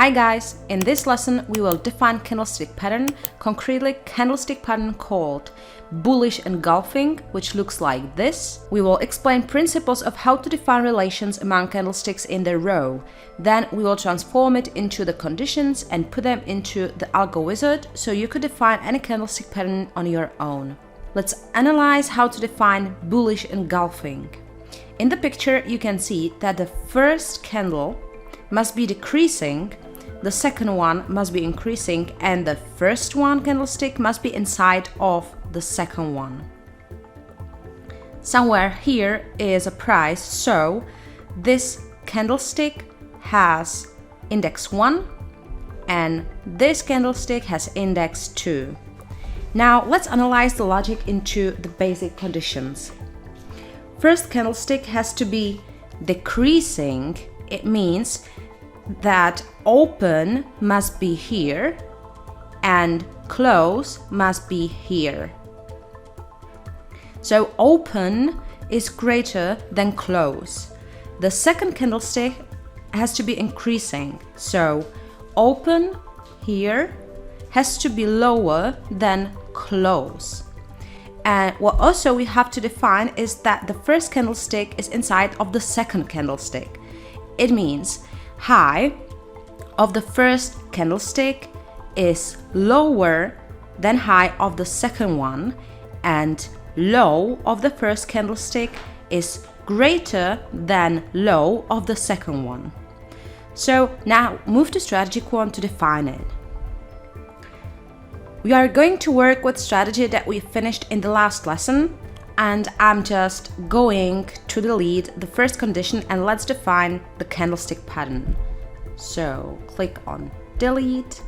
Hi guys, in this lesson we will define candlestick pattern, concretely candlestick pattern called Bullish Engulfing, which looks like this. We will explain principles of how to define relations among candlesticks in the row. Then we will transform it into the conditions and put them into the AlgoWizard so you could define any candlestick pattern on your own. Let's analyze how to define Bullish Engulfing. In the picture you can see that the first candle must be decreasing, the second one must be increasing, and the first one candlestick must be inside of the second one. Somewhere here is a price, so this candlestick has index 1 and this candlestick has index 2. Now let's analyze the logic into the basic conditions. First candlestick has to be decreasing. It means that open must be here and close must be here. So open is greater than close. The second candlestick has to be increasing. So open here has to be lower than close. And what also we have to define is that the first candlestick is inside of the second candlestick. It means high of the first candlestick is lower than high of the second one, and low of the first candlestick is greater than low of the second one. So now move to strategy Quant to define it. We are going to work with strategy that we finished in the last lesson, and I'm just going to delete the first condition and let's define the candlestick pattern. So click on delete.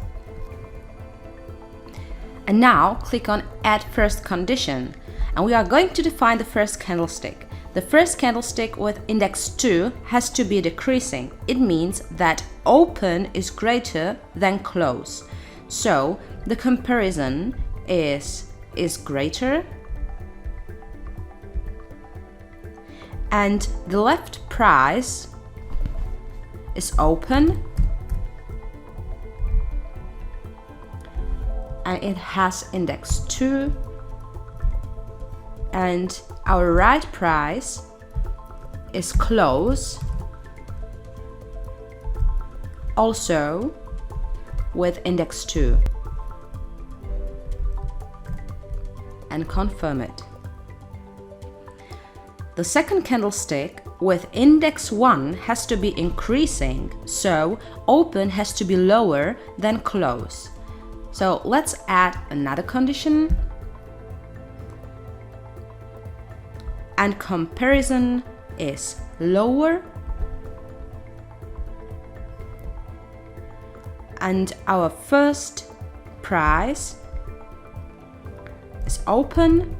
And now click on add first condition. And we are going to define the first candlestick. The first candlestick with index 2 has to be decreasing. It means that open is greater than close. So the comparison is greater. And the left price is open and it has index 2, and our right price is close, also with index 2, and confirm it. The second candlestick with index 1 has to be increasing, so open has to be lower than close. So let's add another condition, and comparison is lower, and our first price is open,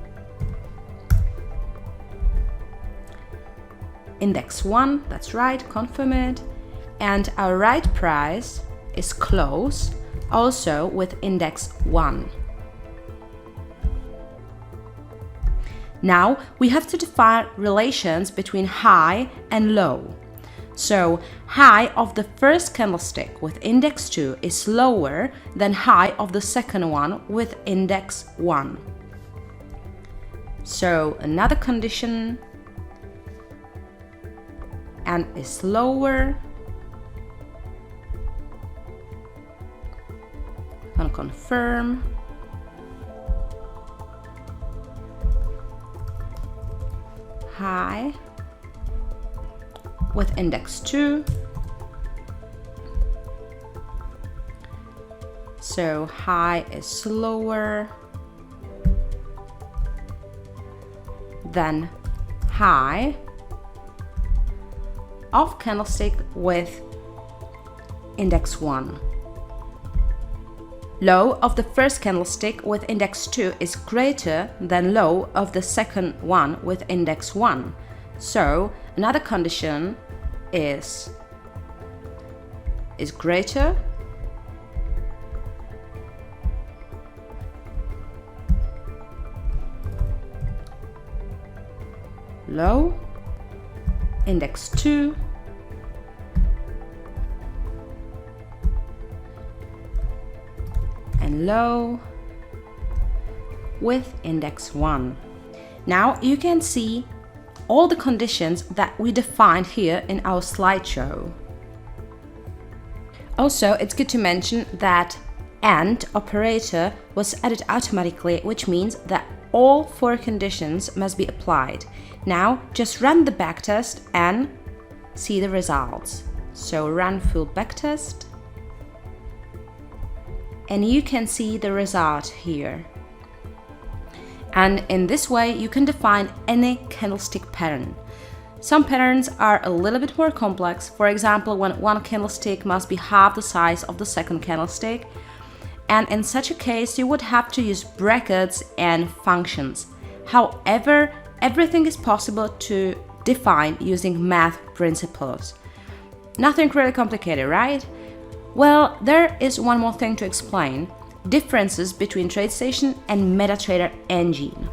index 1, that's right, confirm it, and our right price is close, also with index 1. Now we have to define relations between high and low. So high of the first candlestick with index 2 is lower than high of the second one with index 1. So another condition, and is lower, and confirm, high with index 2, so high is lower than high of candlestick with index 1. Low of the first candlestick with index 2 is greater than low of the second one with index 1. So another condition is greater low index 2 and low with index 1. Now you can see all the conditions that we defined here in our slideshow. Also, it's good to mention that AND operator was added automatically, which means that all 4 conditions must be applied. Now just run the backtest and see the results. So run full backtest and you can see the result here. And in this way you can define any candlestick pattern. Some patterns are a little bit more complex, for example when one candlestick must be half the size of the second candlestick, and in such a case you would have to use brackets and functions. However, everything is possible to define using math principles. Nothing really complicated, right? Well, there is one more thing to explain: differences between TradeStation and MetaTrader engine.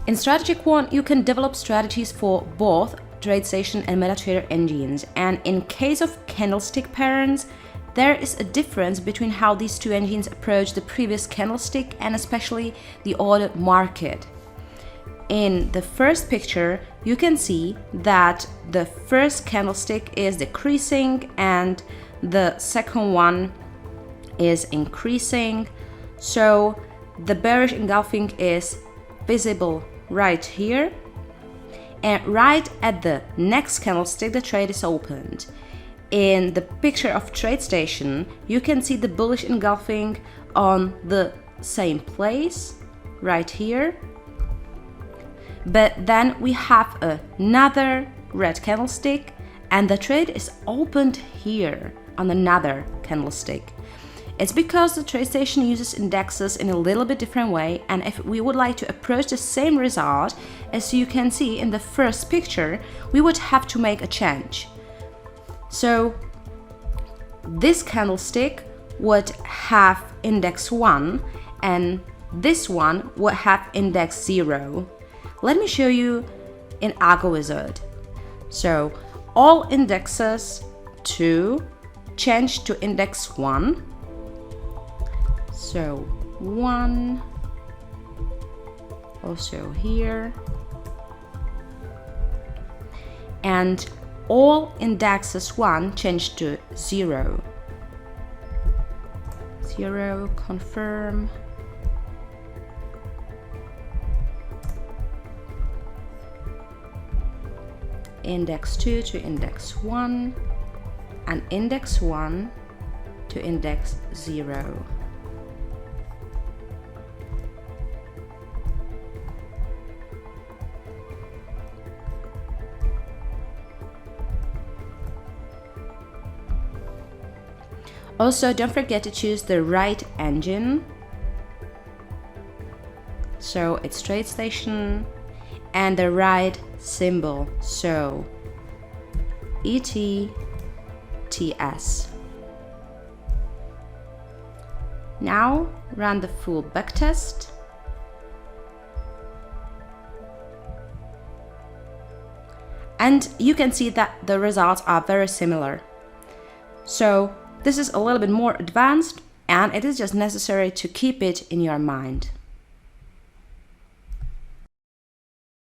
In Strategy Quant, you can develop strategies for both TradeStation and MetaTrader engines, and in case of candlestick patterns, there is a difference between how these two engines approach the previous candlestick and especially the order market. In the first picture, you can see that the first candlestick is decreasing and the second one is increasing. So the bearish engulfing is visible right here, and right at the next candlestick the trade is opened. In the picture of TradeStation, you can see the bullish engulfing on the same place right here, but then we have another red candlestick and the trade is opened here on another candlestick. It's because the TradeStation uses indexes in a little bit different way, and if we would like to approach the same result, as you can see in the first picture, we would have to make a change. So this candlestick would have index 1 and this one would have index 0. Let me show you in AgoWizard. So all indexes 2 change to index 1. So 1, also here, and all indexes 1 change to 0. 0, confirm. Index 2 to index 1, and index 1 to index 0. Also, don't forget to choose the right engine. So it's TradeStation, and the right symbol, so ETTS. Now run the full backtest. And you can see that the results are very similar. So this is a little bit more advanced, and it is just necessary to keep it in your mind.